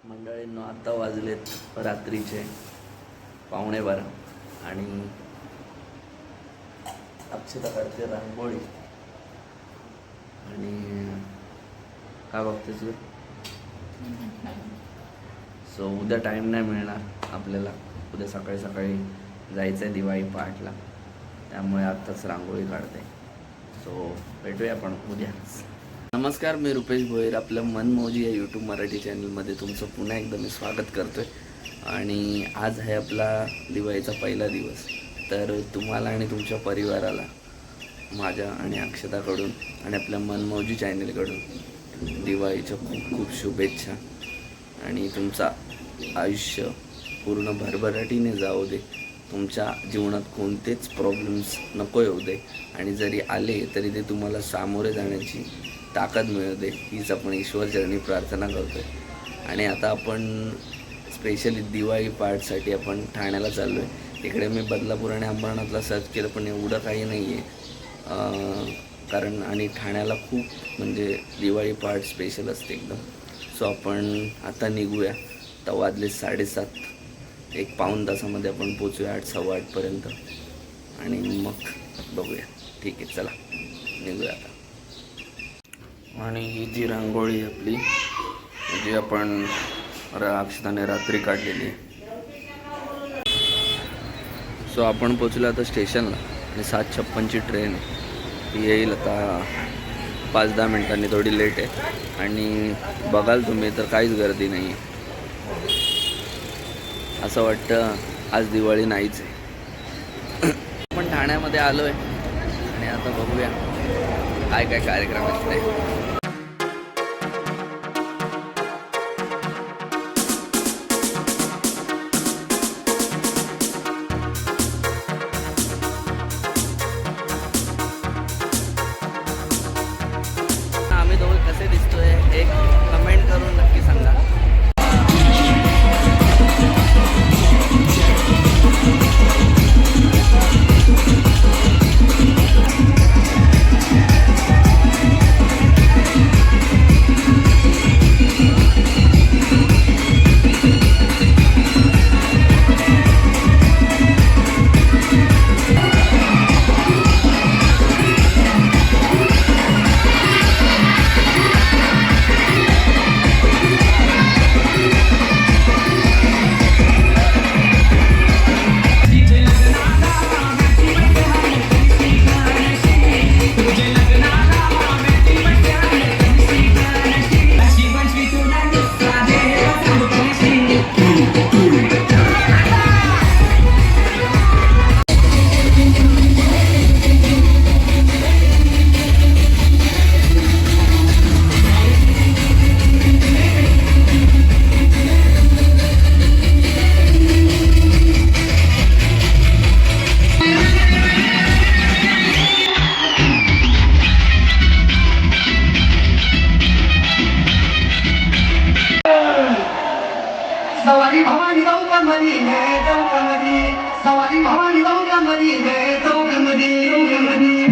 मंडळींनो, आता वाजलेत रात्रीचे 11:15 आणि अक्षता काढते रांगोळी. आणि काय बघतेस तू? सो उद्या टाईम नाही मिळणार आपल्याला. उद्या सकाळी सकाळी जायचं आहे दिवाळी पहाटला, त्यामुळे आत्ताच रांगोळी काढते. सो भेटूया आपण उद्या. नमस्कार, मी रुपेश भोईर. आपलं मनमौजी या यूट्यूब मराठी चॅनलमध्ये तुमचं पुन्हा एकदा मी स्वागत करतो आहे. आणि आज आहे आपला दिवाळीचा पहिला दिवस. तर तुम्हाला आणि तुमच्या परिवाराला माझ्या आणि अक्षताकडून आणि आपल्या मनमौजी चॅनलकडून दिवाळीच्या खूप खूप शुभेच्छा. आणि तुमचा आयुष्य पूर्ण भरभराटीने जाऊ दे. तुमच्या जीवनात कोणतेच प्रॉब्लेम्स नको येऊ दे, आणि जरी आले तरी ते तुम्हाला सामोरे जाण्याची ताकद मिळू दे, हीच आपण ईश्वरचरणी प्रार्थना करतो आहे. आणि आता आपण स्पेशली दिवाळी पार्टसाठी आपण ठाण्याला चाललो आहे. इकडे मी बदलापूर आणि अंबरनाथला सर्च केलं, पण एवढं काही नाही आहे. कारण आणि ठाण्याला खूप म्हणजे दिवाळी पार्ट स्पेशल असते एकदम. सो आपण आता निघूया. तर वाजले 7:30. एक पाऊण तासामध्ये आपण पोचूया 8-8:15 आणि मग बघूया. ठीक आहे, चला निघूया आता. आणि ही जी रांगोळी आपली जी आपण अक्षताने रात्री काढलेली आहे. सो आपण पोचलो आता स्टेशनला आणि 7:56ची ट्रेन ती येईल आता 5-10 मिनिटांनी. थोडी लेट आहे आणि बघाल तुम्ही तर काहीच गर्दी नाही आहे. असं वाटतं आज दिवाळी नाहीच आहे. आपण ठाण्यामध्ये आलो आहे आणि आता बघूया काय काय कार्यक्रम असते. आम्ही दोघे कसे दिसतोय एक कमेंट करून नक्की सांगा. सवारी भवानी चौकामध्ये हे चौकामध्ये, सवारी भवानी चौकामध्ये हे चौकामध्ये, चौकामध्ये.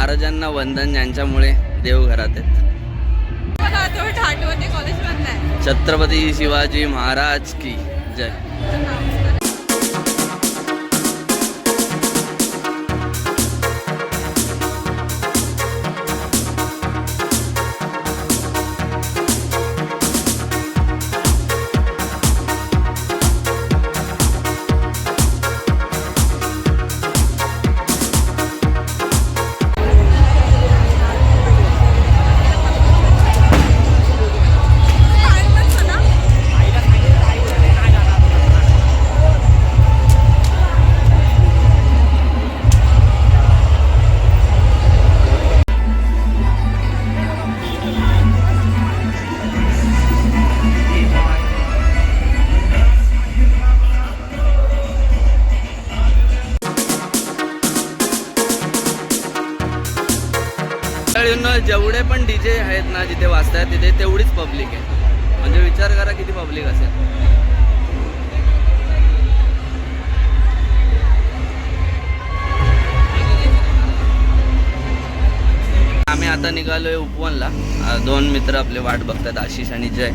महाराजांना वंदन, ज्यांच्यामुळे देव घरात आहेत. छत्रपती शिवाजी महाराज की जय. जेवढे पण डीजे आहेत ना जिथे वाजतायत तिथे तेवढीच पब्लिक आहे. म्हणजे विचार करा किती पब्लिक असेल. आम्ही आता निघालोय उपवनला. 2 मित्र आपले वाट बघतात, आशिष आणि जय.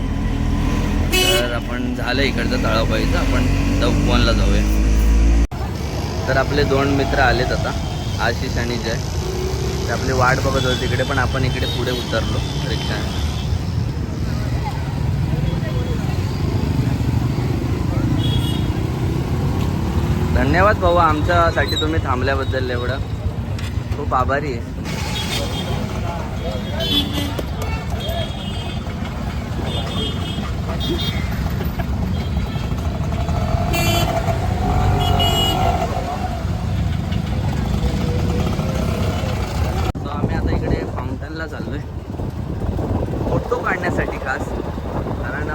तर आपण झालं इकडचं तळापाईचं, आपण आता उपवनला जाऊया. तर आपले 2 मित्र आलेत आता, आशिष आणि जय. ते आपली वाट बघत होते तिकडे, पण आपण इकडे पुढे उतरलो रिक्षाने. धन्यवाद भाऊ, आमच्यासाठी तुम्ही थांबल्याबद्दल एवढं खूप आभारी आहे. आम्ही आता इकडे फाउंटनला चाललोय फोटो काढण्यासाठी खास. कारण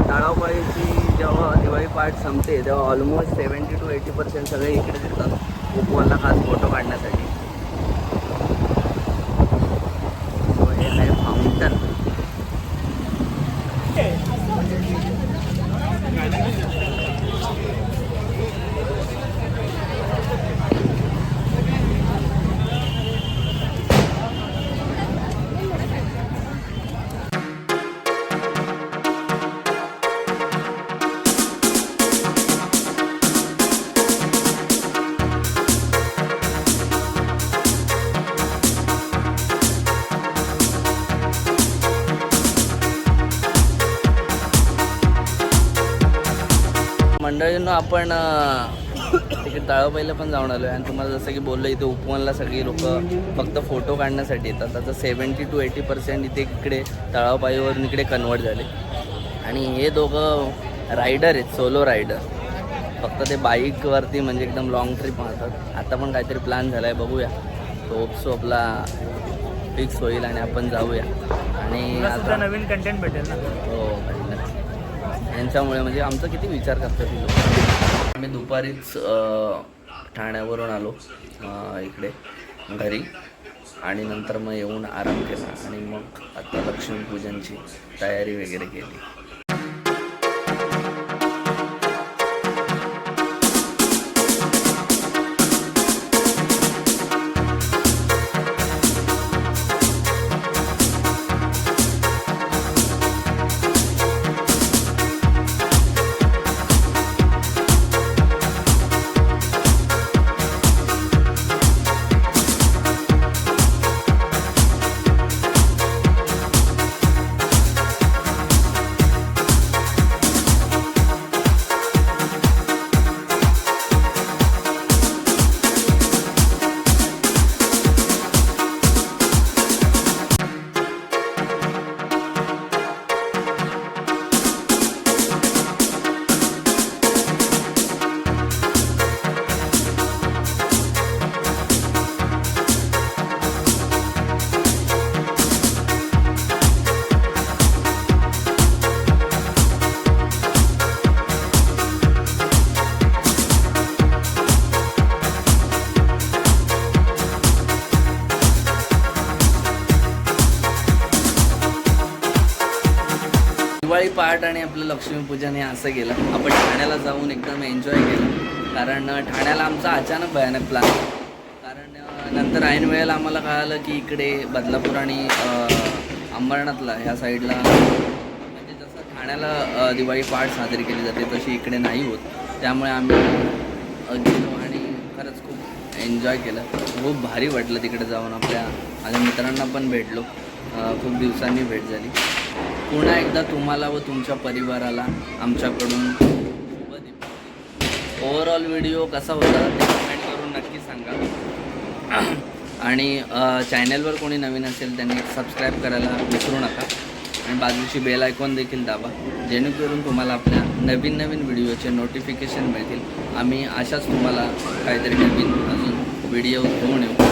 तळावपाळीची जेव्हा दिवाळी पार्ट संपते तेव्हा ऑलमोस्ट 70 to 80% सगळे इकडे येतात उपवनला खास फोटो काढण्यासाठी. सो हे आहे फाउंटन. मंडळींनो, आपण तिकडे तळापाईला पण जाऊन आलो आहे. आणि तुम्हाला जसं की बोललो, इथे उपवनला सगळी लोक फक्त फोटो काढण्यासाठी येतात. आता 70 to 80% इथे इकडे तळापाईवरून इकडे कन्वर्ट झाले. आणि हे दोघं रायडर आहेत, सोलो रायडर. फक्त ते बाईकवरती म्हणजे एकदम लॉंग ट्रिप मारतात. आता पण काहीतरी प्लॅन झाला आहे, बघूया. तो होप्सो आपला फिक्स होईल आणि आपण जाऊया. आणि आता नवीन कंटेंट भेटेल ना. हो, यांच्यामुळे म्हणजे आमचा किती विचार करतात ती लोक. आम्ही दुपारीच ठाण्यावरून आलो इकडे घरी. आणि नंतर मग येऊन आराम केला. आणि मग आता लक्ष्मीपूजनची तयारी वगैरे केली. दिवाळी पहाट आणि आपलं लक्ष्मीपूजन हे असं गेलं. आपण ठाण्याला जाऊन एकदम एन्जॉय केलं. कारण ठाण्याला आमचा अचानक भयानक प्लॅन. कारण नंतर ऐन वेळेला आम्हाला कळालं की इकडे बदलापूर आणि अंबरनाथला ह्या साईडला म्हणजे जसं ठाण्याला दिवाळी पहाट साजरी केली जाते तशी इकडे नाही होत. त्यामुळे आम्ही गेलो आणि खरंच खूप एन्जॉय केलं. खूप भारी वाटलं तिकडे जाऊन. माझ्या मित्रांना पण भेटलो. खूप दिवसांनी भेट झाली. पुन्हा एकदा तुम्हाला व तुमच्या परिवाराला आमच्याकडून शुभ दीपावली. ओव्हरऑल व्हिडिओ कसा होता ते कमेंट करून नक्की सांगा. आणि चॅनलवर कोणी नवीन असेल त्यांनी सबस्क्राईब करायला विसरू नका आणि बाजूची बेल आयकॉन देखील दाबा, जेणेकरून तुम्हाला आपल्या नवीन व्हिडिओचे नोटिफिकेशन मिळतील. आम्ही अशाच तुम्हाला काहीतरी नवीन अजून व्हिडिओ घेऊन येऊ.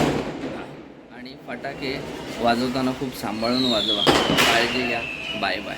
आणि फटाके वाजवताना खूप सांभाळून वाजवा. काळजी घ्या. Bye bye.